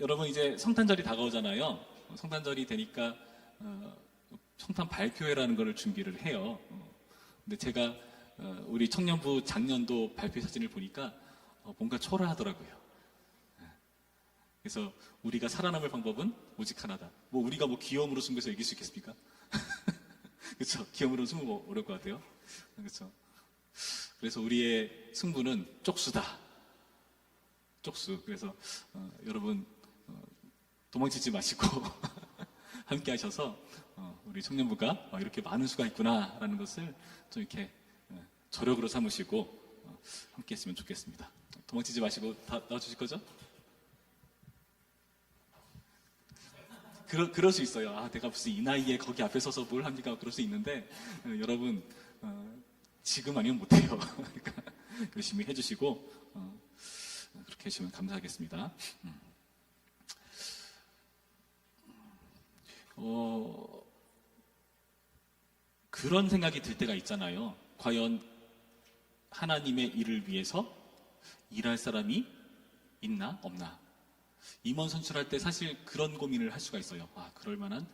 여러분 이제 성탄절이 다가오잖아요. 성탄절이 되니까 성탄 발표회라는 걸 준비를 해요. 근데 제가 우리 청년부 작년도 발표 사진을 보니까 뭔가 초라하더라고요. 그래서 우리가 살아남을 방법은 오직 하나다. 우리가 귀염으로 승부해서 이길 수 있겠습니까? 그렇죠. 기염으로 승부 어려울 것 같아요. 그렇죠. 그래서 우리의 승부는 쪽수다. 쪽수. 그래서 여러분 도망치지 마시고 함께 하셔서 우리 청년부가 이렇게 많은 수가 있구나라는 것을 좀 이렇게 저력으로 삼으시고 함께 했으면 좋겠습니다. 도망치지 마시고 다 나와주실 거죠? 그럴 수 있어요. 내가 무슨 이 나이에 거기 앞에 서서 뭘 합니까? 그럴 수 있는데 여러분 지금 아니면 못해요. 그러니까 열심히 해주시고 그렇게 해주시면 감사하겠습니다. 그런 생각이 들 때가 있잖아요. 과연 하나님의 일을 위해서 일할 사람이 있나 없나. 임원 선출할 때 사실 그런 고민을 할 수가 있어요. 그럴 만한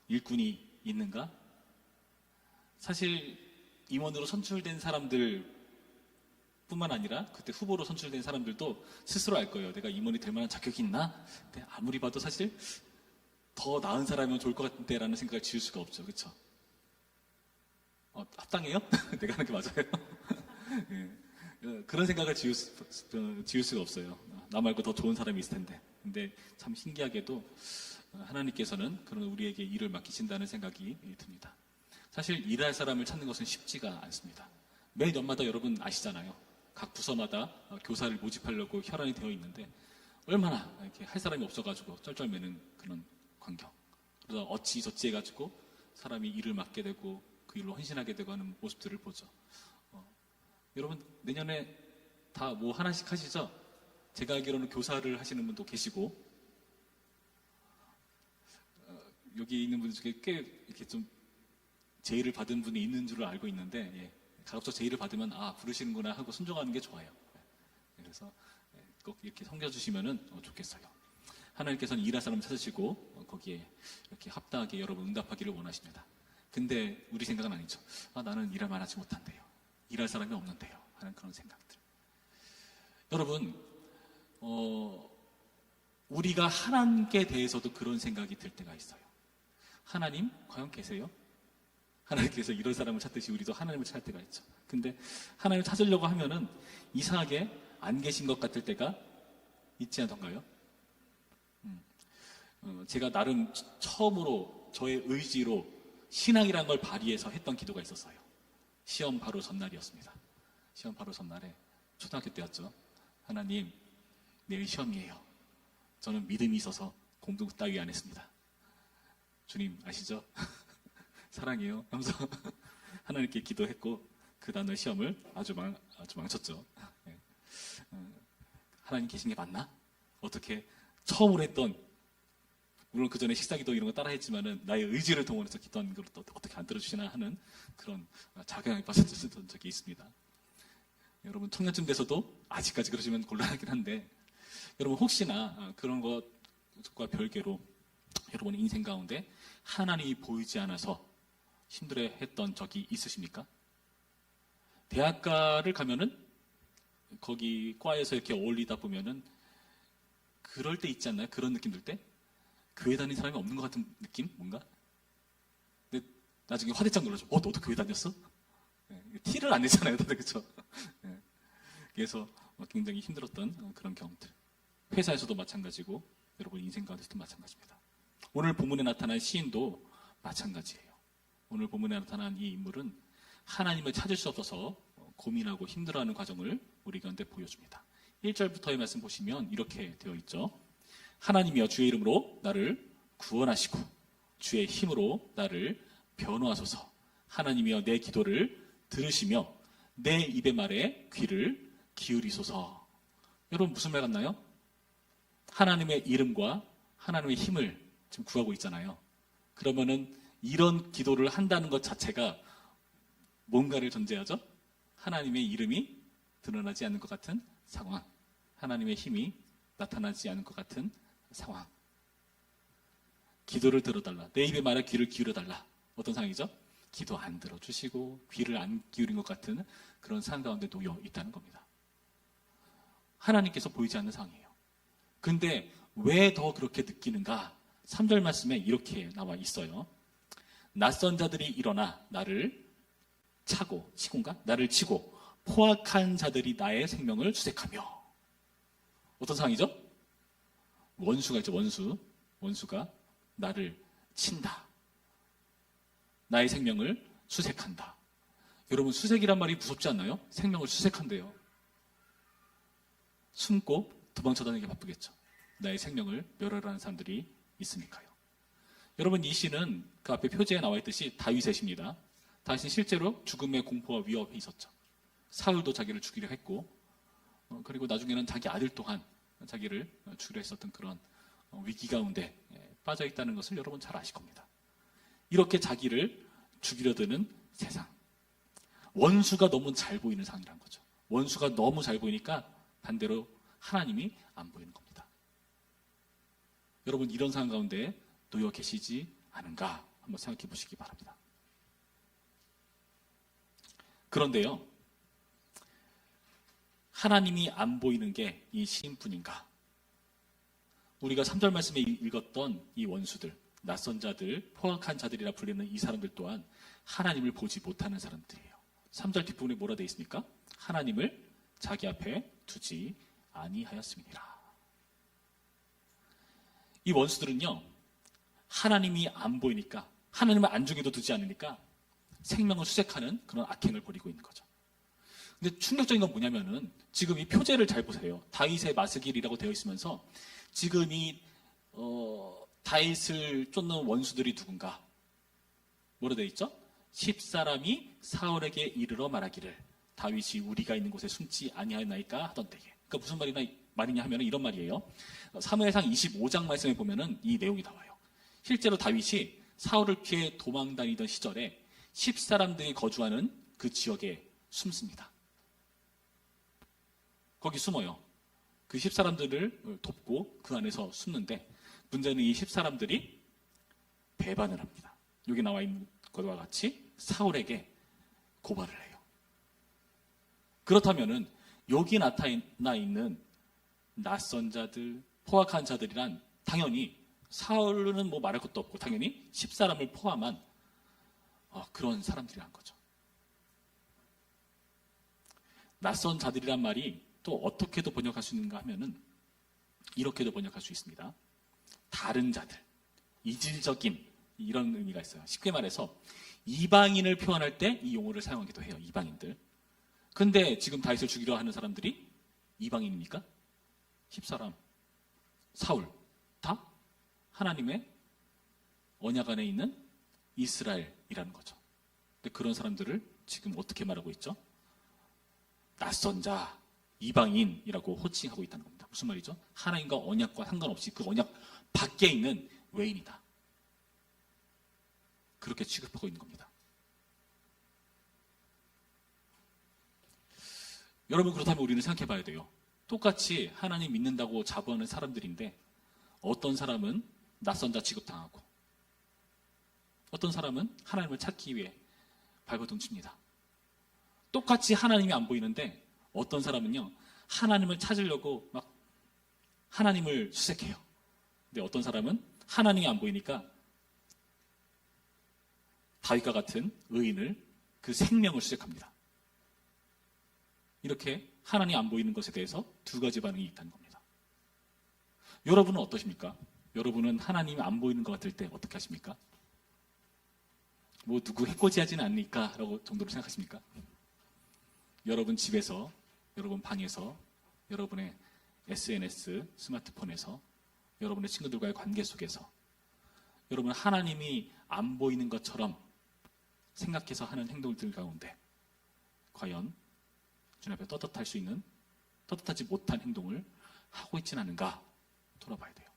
일꾼이 있는가? 사실 임원으로 선출된 사람들 뿐만 아니라 그때 후보로 선출된 사람들도 스스로 알 거예요. 내가 임원이 될 만한 자격이 있나? 근데 아무리 봐도 사실 더 나은 사람이면 좋을 것 같은데 라는 생각을 지울 수가 없죠. 그렇죠? 합당해요? 내가 하는 게 맞아요? 네. 그런 생각을 지울 수가 없어요. 나 말고 더 좋은 사람이 있을 텐데. 근데 참 신기하게도 하나님께서는 그런 우리에게 일을 맡기신다는 생각이 듭니다. 사실 일할 사람을 찾는 것은 쉽지가 않습니다. 매 년마다 여러분 아시잖아요. 각 부서마다 교사를 모집하려고 혈안이 되어 있는데 얼마나 이렇게 할 사람이 없어가지고 쩔쩔매는 그런 광경. 그러다 어찌저찌 해가지고 사람이 일을 맡게 되고 그 일로 헌신하게 되고 하는 모습들을 보죠. 여러분 내년에 다 하나씩 하시죠? 제가 알기로는 교사를 하시는 분도 계시고 여기 있는 분들 중에 꽤 이렇게 좀 제의를 받은 분이 있는 줄을 알고 있는데 가급적 제의를 받으면 부르시는구나 하고 순종하는 게 좋아요. 그래서 꼭 이렇게 섬겨주시면 좋겠어요. 하나님께서는 일할 사람 찾으시고 거기에 이렇게 합당하게 여러분 응답하기를 원하십니다. 근데 우리 생각은 아니죠. 나는 일할 만하지 못한대요. 일할 사람이 없는데요. 하는 그런 생각들. 여러분 우리가 하나님께 대해서도 그런 생각이 들 때가 있어요. 하나님 과연 계세요? 하나님께서 이런 사람을 찾듯이 우리도 하나님을 찾을 때가 있죠. 근데 하나님을 찾으려고 하면은 이상하게 안 계신 것 같을 때가 있지 않던가요? 제가 나름 처음으로 저의 의지로 신앙이란 걸 발휘해서 했던 기도가 있었어요. 시험 바로 전날이었습니다. 시험 바로 전날에 초등학교 때였죠. 하나님, 내일 시험이에요. 저는 믿음이 있어서 공부 따위 안 했습니다. 주님 아시죠? 사랑해요 하면서 하나님께 기도했고 그 다음날 시험을 아주 망쳤죠. 하나님 계신 게 맞나? 어떻게 처음으로 했던, 물론 그 전에 식사기도 이런 거 따라 했지만은 나의 의지를 동원해서 기도한 걸 또 어떻게 안 들어주시나 하는 그런 자괴감이 빠졌던 적이 있습니다. 여러분 청년쯤 돼서도 아직까지 그러시면 곤란하긴 한데 여러분 혹시나 그런 것과 별개로 여러분 인생 가운데 하나님이 보이지 않아서 힘들어했던 적이 있으십니까? 대학가를 가면은 거기 과에서 이렇게 어울리다 보면은 그럴 때 있지 않나요? 그런 느낌 들 때? 교회 다니는 사람이 없는 것 같은 느낌? 뭔가? 근데 나중에 화들짝 놀라죠. 너도 교회 다녔어? 티를 안 내잖아요, 다들. 그쵸? 그래서 굉장히 힘들었던 그런 경험들. 회사에서도 마찬가지고 여러분 인생 가운데서도 마찬가지입니다. 오늘 본문에 나타난 시인도 마찬가지예요. 오늘 본문에 나타난 이 인물은 하나님을 찾을 수 없어서 고민하고 힘들어하는 과정을 우리 가운데 보여줍니다. 1절부터의 말씀 보시면 이렇게 되어 있죠. 하나님이여 주의 이름으로 나를 구원하시고 주의 힘으로 나를 변호하소서. 하나님이여 내 기도를 들으시며 내 입의 말에 귀를 기울이소서. 여러분 무슨 말 같나요? 하나님의 이름과 하나님의 힘을 지금 구하고 있잖아요. 그러면은 이런 기도를 한다는 것 자체가 뭔가를 전제하죠? 하나님의 이름이 드러나지 않는 것 같은 상황. 하나님의 힘이 나타나지 않은 것 같은 상황. 기도를 들어달라. 내 입의 말에 귀를 기울여달라. 어떤 상황이죠? 기도 안 들어주시고 귀를 안 기울인 것 같은 그런 상황 가운데 놓여 있다는 겁니다. 하나님께서 보이지 않는 상황이에요. 근데 왜 더 그렇게 느끼는가? 3절 말씀에 이렇게 나와 있어요. 낯선 자들이 일어나 나를 치고인가? 나를 치고 포악한 자들이 나의 생명을 수색하며. 어떤 상황이죠? 원수가 있죠. 원수가 나를 친다. 나의 생명을 수색한다. 여러분, 수색이란 말이 무섭지 않나요? 생명을 수색한대요. 숨고 도망쳐다니기 바쁘겠죠. 나의 생명을 멸하라는 사람들이 있으니까요. 여러분, 이 시는 그 앞에 표지에 나와 있듯이 다윗의 시입니다. 다윗은 실제로 죽음의 공포와 위협이 있었죠. 사울도 자기를 죽이려 했고, 그리고 나중에는 자기 아들 또한 자기를 죽이려 했었던 그런 위기 가운데 빠져 있다는 것을 여러분 잘 아실 겁니다. 이렇게 자기를 죽이려 드는 세상. 원수가 너무 잘 보이는 상황이란 거죠. 원수가 너무 잘 보이니까 반대로 하나님이 안 보이는 겁니다. 여러분, 이런 상황 가운데 놓여 계시지 않은가 한번 생각해 보시기 바랍니다. 그런데요, 하나님이 안 보이는 게 이 시인뿐인가? 우리가 3절 말씀에 읽었던 이 원수들, 낯선 자들, 포악한 자들이라 불리는 이 사람들 또한 하나님을 보지 못하는 사람들이에요. 3절 뒷부분에 뭐라 되어 있습니까? 하나님을 자기 앞에 두지 아니하였음이니라. 이 원수들은요, 하나님이 안 보이니까, 하나님을 안중에도 두지 않으니까 생명을 수색하는 그런 악행을 벌이고 있는 거죠. 근데 충격적인 건 뭐냐면은 지금 이 표제를 잘 보세요. 다윗의 마스길이라고 되어 있으면서 지금 이 다윗을 쫓는 원수들이 누군가? 뭐라 되어 있죠? 10사람이 사울에게 이르러 말하기를 다윗이 우리가 있는 곳에 숨지 아니하였나이까 하던 때에. 그러니까 무슨 말이냐 하면 이런 말이에요. 사무엘상 25장 말씀에 보면은 이 내용이 나와요. 실제로 다윗이 사울을 피해 도망 다니던 시절에 10사람들이 거주하는 그 지역에 숨습니다. 거기 숨어요. 그 10사람들을 돕고 그 안에서 숨는데 문제는 이 10사람들이 배반을 합니다. 여기 나와 있는 것과 같이 사울에게 고발을 해요. 그렇다면은 여기 나타나 있는 낯선 자들, 포악한 자들이란 당연히 사울은 뭐 말할 것도 없고 당연히 10사람을 포함한 그런 사람들이란 거죠. 낯선 자들이란 말이 또 어떻게도 번역할 수 있는가 하면은 이렇게도 번역할 수 있습니다. 다른 자들, 이질적인 이런 의미가 있어요. 쉽게 말해서 이방인을 표현할 때 이 용어를 사용하기도 해요. 이방인들. 근데 지금 다윗을 죽이려 하는 사람들이 이방인입니까? 10사람, 사울 다 하나님의 언약 안에 있는 이스라엘이라는 거죠. 근데 그런 사람들을 지금 어떻게 말하고 있죠? 낯선 자, 이방인이라고 호칭하고 있다는 겁니다. 무슨 말이죠? 하나님과 언약과 상관없이 그 언약 밖에 있는 외인이다. 그렇게 취급하고 있는 겁니다. 여러분, 그렇다면 우리는 생각해 봐야 돼요. 똑같이 하나님 믿는다고 자부하는 사람들인데 어떤 사람은 낯선 자 취급당하고 어떤 사람은 하나님을 찾기 위해 발버둥 칩니다. 똑같이 하나님이 안 보이는데 어떤 사람은요, 하나님을 찾으려고 막 하나님을 수색해요. 근데 어떤 사람은 하나님이 안 보이니까 다윗과 같은 의인을, 그 생명을 수색합니다. 이렇게 하나님이 안 보이는 것에 대해서 두 가지 반응이 있다는 겁니다. 여러분은 어떠십니까? 여러분은 하나님이 안 보이는 것 같을 때 어떻게 하십니까? 뭐 누구 해코지하지는 않으니까 라고 정도로 생각하십니까? 여러분 집에서, 여러분 방에서, 여러분의 SNS, 스마트폰에서, 여러분의 친구들과의 관계 속에서 여러분 하나님이 안 보이는 것처럼 생각해서 하는 행동들 가운데 과연 주님 앞에 떳떳하지 못한 행동을 하고 있지는 않은가 돌아봐야 돼요.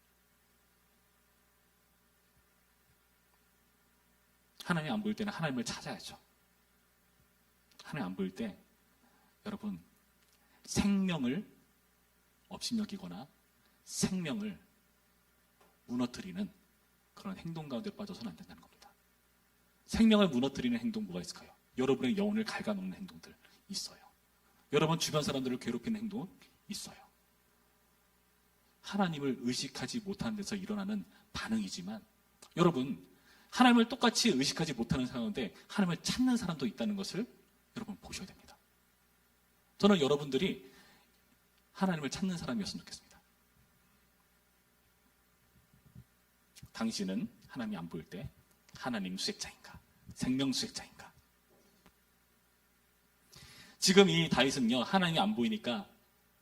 하나님 안 보일 때는 하나님을 찾아야죠. 하나님 안 보일 때 여러분 생명을 업신여기거나 생명을 무너뜨리는 그런 행동 가운데 빠져서는 안 된다는 겁니다. 생명을 무너뜨리는 행동 뭐가 있을까요? 여러분의 영혼을 갉아먹는 행동들 있어요. 여러분 주변 사람들을 괴롭히는 행동 있어요. 하나님을 의식하지 못하는 데서 일어나는 반응이지만 여러분 하나님을 똑같이 의식하지 못하는 상황인데 하나님을 찾는 사람도 있다는 것을 여러분 보셔야 됩니다. 저는 여러분들이 하나님을 찾는 사람이었으면 좋겠습니다. 당신은 하나님이 안 보일 때 하나님 수색자인가? 생명 수색자인가? 지금 이 다윗은요, 하나님이 안 보이니까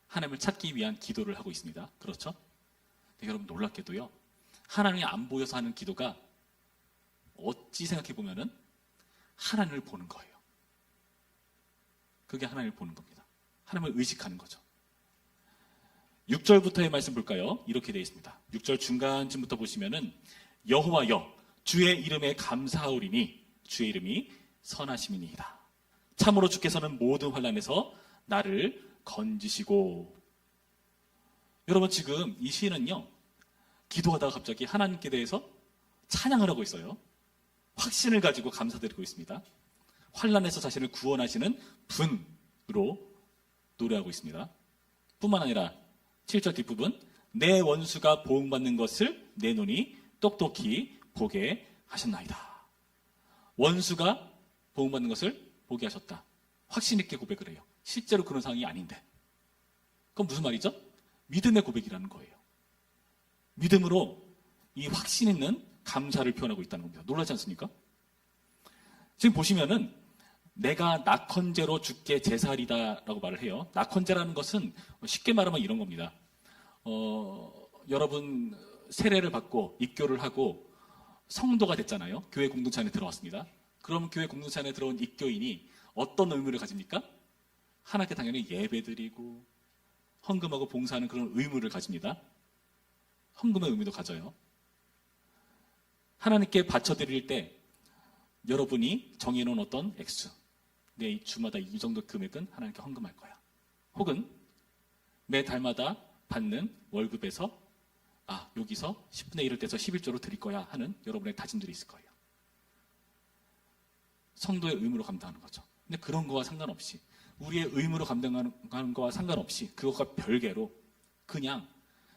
하나님을 찾기 위한 기도를 하고 있습니다. 그렇죠? 근데 여러분 놀랍게도요, 하나님이 안 보여서 하는 기도가 어찌 생각해 보면은 하나님을 보는 거예요. 그게 하나님을 보는 겁니다. 하나님을 의식하는 거죠. 6절부터의 말씀 볼까요? 이렇게 되어 있습니다. 6절 중간쯤부터 보시면은 여호와여 주의 이름에 감사하오리니 주의 이름이 선하심이니이다. 참으로 주께서는 모든 환난에서 나를 건지시고. 여러분 지금 이 시인은요, 기도하다가 갑자기 하나님께 대해서 찬양을 하고 있어요. 확신을 가지고 감사드리고 있습니다. 환난에서 자신을 구원하시는 분으로 노래하고 있습니다. 뿐만 아니라 7절 뒷부분, 내 원수가 보응받는 것을 내 눈이 똑똑히 보게 하셨나이다. 원수가 보응받는 것을 보게 하셨다. 확신 있게 고백을 해요. 실제로 그런 상황이 아닌데. 그건 무슨 말이죠? 믿음의 고백이라는 거예요. 믿음으로 이 확신 있는 감사를 표현하고 있다는 겁니다. 놀라지 않습니까? 지금 보시면은 내가 낙헌제로 주께 제사리다라고 말을 해요. 낙헌제라는 것은 쉽게 말하면 이런 겁니다. 여러분 세례를 받고 입교를 하고 성도가 됐잖아요. 교회 공동체 안에 들어왔습니다. 그럼 교회 공동체 안에 들어온 입교인이 어떤 의무를 가집니까? 하나님께 당연히 예배드리고 헌금하고 봉사하는 그런 의무를 가집니다. 헌금의 의무도 가져요. 하나님께 바쳐드릴 때 여러분이 정해놓은 어떤 액수, 내 주마다 이 정도 금액은 하나님께 헌금할 거야. 혹은 매 달마다 받는 월급에서 여기서 10분의 1을 떼서 11조로 드릴 거야 하는 여러분의 다짐들이 있을 거예요. 성도의 의무로 감당하는 거죠. 근데 그런 거와 상관없이, 우리의 의무로 감당하는 거와 상관없이, 그것과 별개로 그냥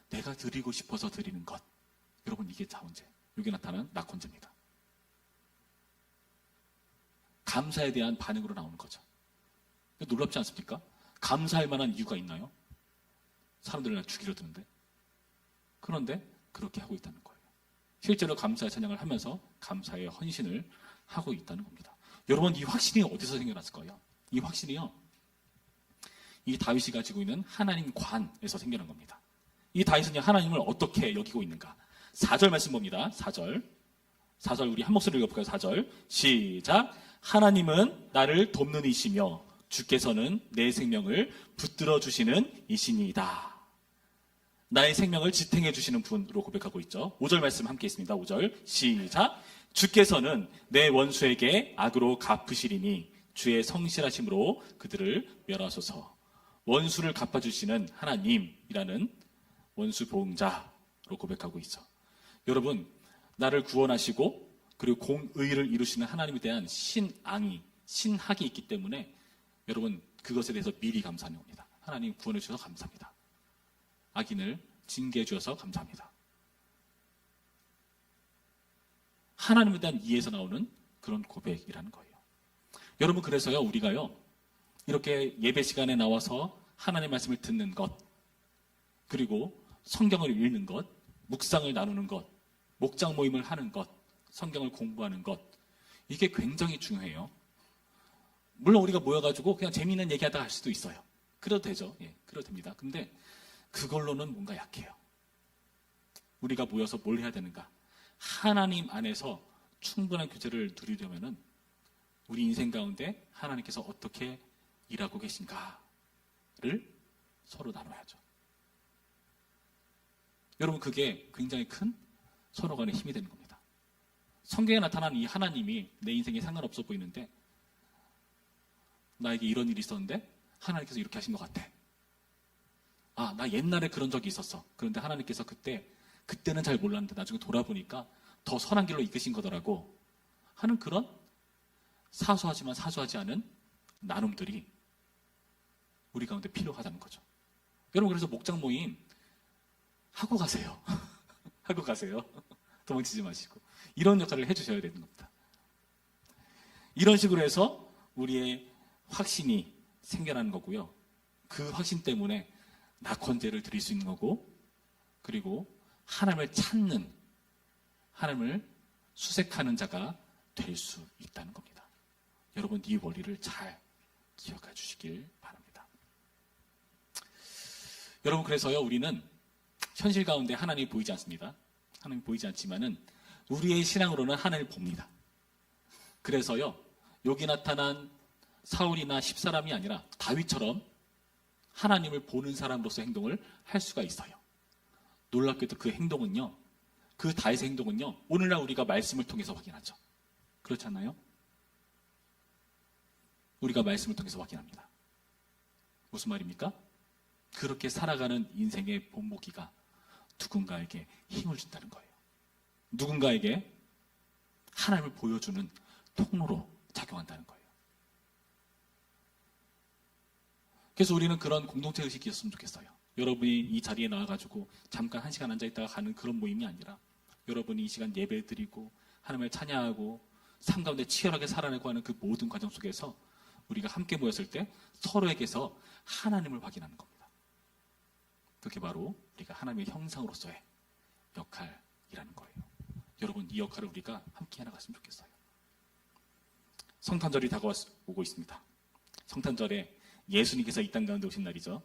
내가 드리고 싶어서 드리는 것. 여러분 이게 자원제, 여기 나타나는 낙헌제입니다. 감사에 대한 반응으로 나오는 거죠. 놀랍지 않습니까? 감사할 만한 이유가 있나요? 사람들을 나 죽이려 드는데. 그런데 그렇게 하고 있다는 거예요. 실제로 감사의 찬양을 하면서 감사의 헌신을 하고 있다는 겁니다. 여러분 이 확신이 어디서 생겨났을까요? 이 확신이요, 이 다윗이 가지고 있는 하나님 관에서 생겨난 겁니다. 이 다윗은 하나님을 어떻게 여기고 있는가? 4절 말씀 봅니다. 4절 우리 한 목소리로 읽어볼까요? 4절 시작. 하나님은 나를 돕는 이시며 주께서는 내 생명을 붙들어 주시는 이시니이다. 나의 생명을 지탱해 주시는 분으로 고백하고 있죠. 5절 말씀 함께 있습니다. 5절 시작. 주께서는 내 원수에게 악으로 갚으시리니 주의 성실하심으로 그들을 멸하소서. 원수를 갚아주시는 하나님이라는 원수 보응자로 고백하고 있죠. 여러분, 나를 구원하시고 그리고 공의를 이루시는 하나님에 대한 신학이 있기 때문에 여러분 그것에 대해서 미리 감사하는 겁니다. 하나님 구원해 주셔서 감사합니다. 악인을 징계해 주셔서 감사합니다. 하나님에 대한 이해에서 나오는 그런 고백이라는 거예요. 여러분 그래서요, 우리가요 이렇게 예배 시간에 나와서 하나님의 말씀을 듣는 것, 그리고 성경을 읽는 것, 묵상을 나누는 것, 목장 모임을 하는 것, 성경을 공부하는 것, 이게 굉장히 중요해요. 물론 우리가 모여가지고 그냥 재미있는 얘기하다 할 수도 있어요. 그래도 되죠. 예, 그래도 됩니다. 근데 그걸로는 뭔가 약해요. 우리가 모여서 뭘 해야 되는가? 하나님 안에서 충분한 교제를 누리려면은 우리 인생 가운데 하나님께서 어떻게 일하고 계신가를 서로 나눠야죠. 여러분 그게 굉장히 큰 서로 간의 힘이 되는 겁니다. 성경에 나타난 이 하나님이 내 인생에 상관없어 보이는데 나에게 이런 일이 있었는데 하나님께서 이렇게 하신 것 같아. 아, 나 옛날에 그런 적이 있었어. 그런데 하나님께서 그때는 잘 몰랐는데 나중에 돌아보니까 더 선한 길로 이끄신 거더라고 하는 그런 사소하지만 사소하지 않은 나눔들이 우리 가운데 필요하다는 거죠. 여러분, 그래서 목장 모임 하고 가세요. 하고 가세요. 도망치지 마시고. 이런 역할을 해주셔야 되는 겁니다. 이런 식으로 해서 우리의 확신이 생겨나는 거고요. 그 확신 때문에 낙헌제를 드릴 수 있는 거고, 그리고 하나님을 찾는, 하나님을 수색하는 자가 될 수 있다는 겁니다. 여러분, 이 원리를 잘 기억해 주시길 바랍니다. 여러분, 그래서요, 우리는 현실 가운데 하나님이 보이지 않습니다. 하나님이 보이지 않지만은 우리의 신앙으로는 하나님을 봅니다. 그래서요, 여기 나타난 사울이나 10사람이 아니라 다윗처럼 하나님을 보는 사람으로서 행동을 할 수가 있어요. 놀랍게도 그 행동은요, 그 다윗의 행동은요, 오늘날 우리가 말씀을 통해서 확인하죠. 그렇지 않나요? 우리가 말씀을 통해서 확인합니다. 무슨 말입니까? 그렇게 살아가는 인생의 본보기가 누군가에게 힘을 준다는 거예요. 누군가에게 하나님을 보여주는 통로로 작용한다는 거예요. 그래서 우리는 그런 공동체 의식이 있었으면 좋겠어요. 여러분이 이 자리에 나와가지고 잠깐 1시간 앉아있다가 가는 그런 모임이 아니라 여러분이 이 시간 예배 드리고 하나님을 찬양하고 삶 가운데 치열하게 살아내고 하는 그 모든 과정 속에서 우리가 함께 모였을 때 서로에게서 하나님을 확인하는 겁니다. 그게 바로 우리가 하나님의 형상으로서의 역할이라는 거예요. 여러분, 이 역할을 우리가 함께 해나갔으면 좋겠어요. 성탄절이 다가오고 있습니다. 성탄절에 예수님께서 이 땅 가운데 오신 날이죠.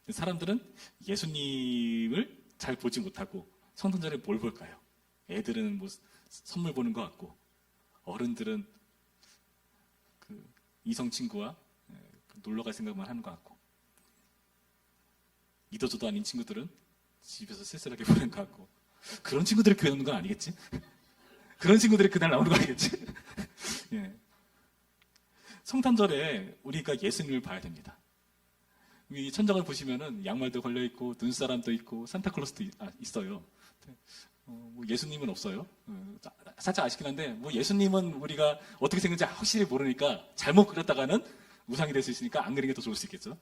사람들은 예수님을 잘 보지 못하고 성탄절에 뭘 볼까요? 애들은 뭐 선물 보는 것 같고, 어른들은 그 이성 친구와 놀러 갈 생각만 하는 것 같고, 이도저도 아닌 친구들은 집에서 쓸쓸하게 보는 것 같고, 그런 친구들이 교회 오는 건 아니겠지? 그런 친구들이 그날 나오는 거 아니겠지? 예. 성탄절에 우리가 예수님을 봐야 됩니다. 이 천장을 보시면은 양말도 걸려있고, 눈사람도 있고, 산타클로스도 있어요. 뭐 예수님은 없어요. 살짝 아쉽긴 한데, 뭐 예수님은 우리가 어떻게 생겼는지 확실히 모르니까 잘못 그렸다가는 우상이 될 수 있으니까 안 그리는 게 더 좋을 수 있겠죠.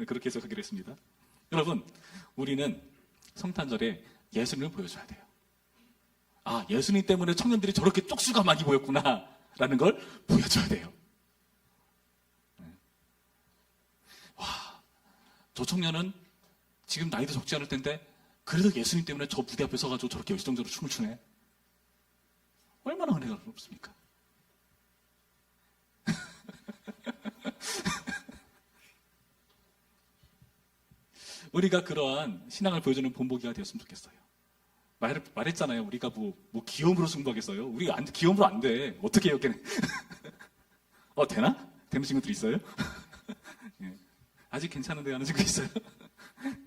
그렇게 해서 하기로 했습니다. 여러분, 우리는 성탄절에 예수님을 보여줘야 돼요. 아, 예수님 때문에 청년들이 저렇게 쪽수가 많이 보였구나 라는 걸 보여줘야 돼요. 와, 저 청년은 지금 나이도 적지 않을 텐데 그래도 예수님 때문에 저 무대 앞에 서가지고 저렇게 열정적으로 춤을 추네. 얼마나 은혜가 없습니까? 우리가 그러한 신앙을 보여주는 본보기가 되었으면 좋겠어요. 말했잖아요. 우리가 뭐 귀여움으로 승부하겠어요? 우리 귀여움으로 안 돼. 어떻게 해요, 걔네? 되나? 되는 친구들 있어요? 예. 아직 괜찮은데 하는 친구 있어요?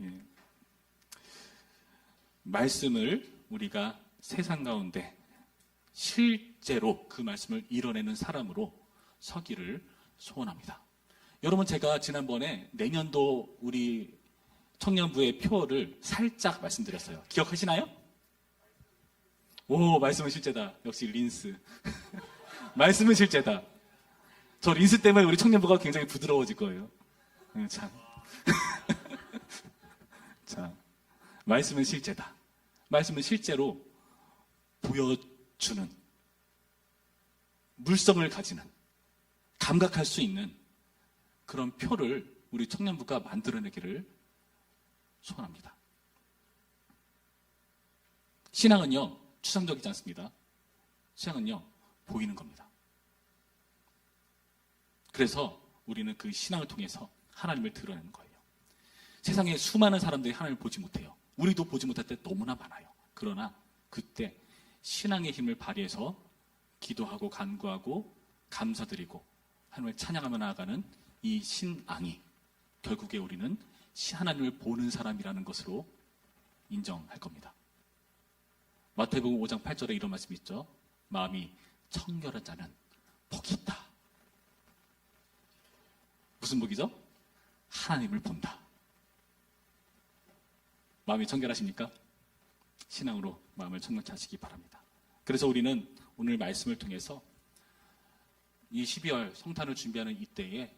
예. 말씀을 우리가 세상 가운데 실제로 그 말씀을 이뤄내는 사람으로 서기를 소원합니다. 여러분, 제가 지난번에 내년도 우리 청년부의 표를 살짝 말씀드렸어요. 기억하시나요? 오, 말씀은 실제다. 역시 린스. 말씀은 실제다. 저 린스 때문에 우리 청년부가 굉장히 부드러워질 거예요. 참. 자, 말씀은 실제다. 말씀은 실제로 보여주는, 물성을 가지는, 감각할 수 있는 그런 표를 우리 청년부가 만들어내기를 소원합니다. 신앙은요, 추상적이지 않습니다. 신앙은요, 보이는 겁니다. 그래서 우리는 그 신앙을 통해서 하나님을 드러내는 거예요. 세상에 수많은 사람들이 하나님을 보지 못해요. 우리도 보지 못할 때 너무나 많아요. 그러나 그때 신앙의 힘을 발휘해서 기도하고 간구하고 감사드리고 하나님을 찬양하며 나아가는 이 신앙이 결국에 우리는 하나님을 보는 사람이라는 것으로 인정할 겁니다. 마태복음 5장 8절에 이런 말씀이 있죠. 마음이 청결한 자는 복이 있다. 무슨 복이죠? 하나님을 본다. 마음이 청결하십니까? 신앙으로 마음을 청결케 하시기 바랍니다. 그래서 우리는 오늘 말씀을 통해서 이 12월 성탄을 준비하는 이때에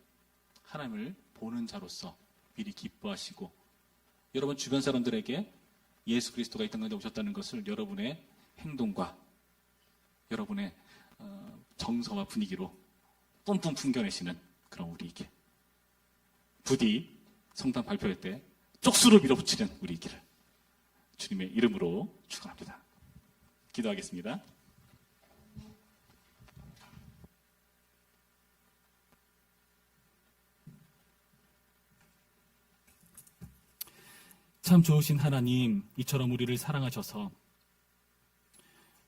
하나님을 보는 자로서 미리 기뻐하시고 여러분 주변 사람들에게 예수 그리스도가 이 땅 가운데 오셨다는 것을 여러분의 행동과 여러분의 정서와 분위기로 뿜뿜 풍겨내시는 그런 우리에게 부디 성탄 발표할 때 쪽수로 밀어붙이는 우리 있기를 주님의 이름으로 축원합니다. 기도하겠습니다. 참 좋으신 하나님, 이처럼 우리를 사랑하셔서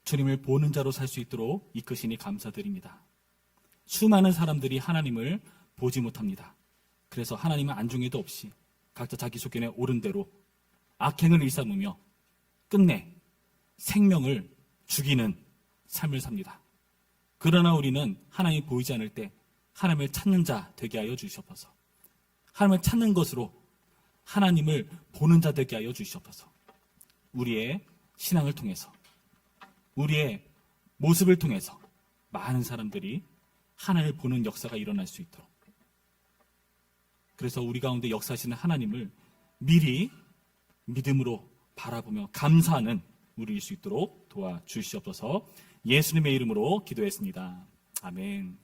주님을 보는 자로 살 수 있도록 이끄시니 감사드립니다. 수많은 사람들이 하나님을 보지 못합니다. 그래서 하나님은 안중에도 없이 각자 자기 소견에 옳은 대로 악행을 일삼으며 끝내 생명을 죽이는 삶을 삽니다. 그러나 우리는 하나님이 보이지 않을 때 하나님을 찾는 자 되게 하여 주시옵소서. 하나님을 찾는 것으로 하나님을 보는 자 되게 하여 주시옵소서. 우리의 신앙을 통해서 우리의 모습을 통해서 많은 사람들이 하나님을 보는 역사가 일어날 수 있도록, 그래서 우리 가운데 역사하시는 하나님을 미리 믿음으로 바라보며 감사하는 우리일 수 있도록 도와주시옵소서. 예수님의 이름으로 기도했습니다. 아멘.